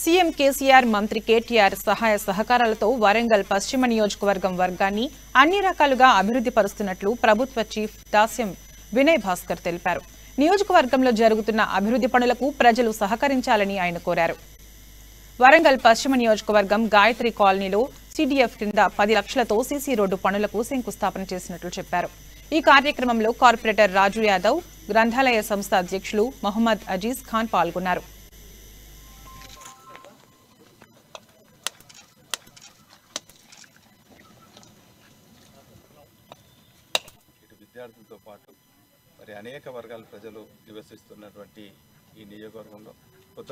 CM KCR, మంత్రి కేటీఆర్ సహాయ సహకారాలతో వరంగల్ పశ్చిమ నియోజకవర్గం వర్గాన్ని అన్ని రకాలుగా అభివృద్ధి పరుస్తున్నట్లు ప్రభుత్వ చీఫ్ దాస్యం వినయ్ భాస్కర్ తెలిపారు. నియోజకవర్గంలో జరుగుతున్న అభివృద్ధి పనులకు ప్రజలు సహకరించాలని ఆయన కోరారు. వరంగల్ పశ్చిమ నియోజకవర్గం గాయత్రి కాలనీలో సిడిఎఫ్ కింద 10 లక్షలతో సీసీ రోడ్డు పనులకు శంకుస్థాపన చేసినట్లు చెప్పారు. ఈ కార్యక్రమంలో కార్పొరేటర్ రాజు యాదవ్, గ్రంథాలయ సంస్థ అధ్యక్షులు మహమ్మద్ అజీజ్ ఖాన్ పాల్గొన్నారు. విద్యార్థులతో పాటు మరి అనేక వర్గాల ప్రజలు నివసిస్తున్నటువంటి ఈ నియోజకవర్గంలో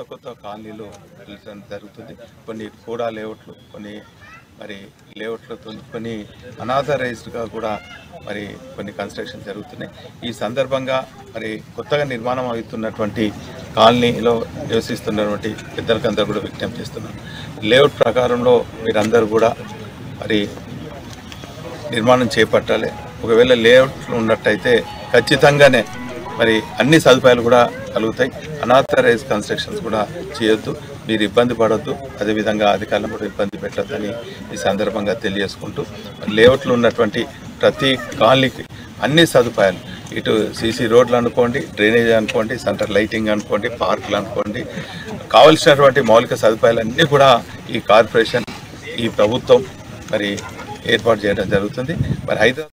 కొత్త కాలనీలు పిలిచడం జరుగుతుంది. కొన్ని కూడా లేఅవుట్లు, కొన్ని మరి లేఅవుట్లతో కొన్ని అనాథరైజ్డ్గా కూడా మరి కొన్ని కన్స్ట్రక్షన్ జరుగుతున్నాయి. ఈ సందర్భంగా మరి కొత్తగా నిర్మాణం అవుతున్నటువంటి కాలనీలో నివసిస్తున్నటువంటి పెద్దలకందరూ కూడా విజ్ఞప్తి చేస్తున్నారు. లేఅవుట్ ప్రకారంలో మీరందరూ కూడా మరి నిర్మాణం చేపట్టాలి. ఒకవేళ లేఅవుట్లు ఉన్నట్టయితే ఖచ్చితంగానే మరి అన్ని సదుపాయాలు కూడా కలుగుతాయి. అనాథరైజ్ కన్స్ట్రక్షన్స్ కూడా చేయొద్దు, మీరు ఇబ్బంది పడొద్దు, అదేవిధంగా అధికారులను కూడా ఇబ్బంది పెట్టొద్దని ఈ సందర్భంగా తెలియజేసుకుంటూ లేఅవుట్లు ఉన్నటువంటి ప్రతి కాలనీకి అన్ని సదుపాయాలు, ఇటు సీసీ రోడ్లు అనుకోండి, డ్రైనేజ్ అనుకోండి, సెంటర్ లైటింగ్ అనుకోండి, పార్కులు అనుకోండి, కావలసినటువంటి మౌలిక సదుపాయాలన్నీ కూడా ఈ కార్పొరేషన్, ఈ ప్రభుత్వం మరి ఏర్పాటు చేయడం జరుగుతుంది. మరి హైదరాబాద్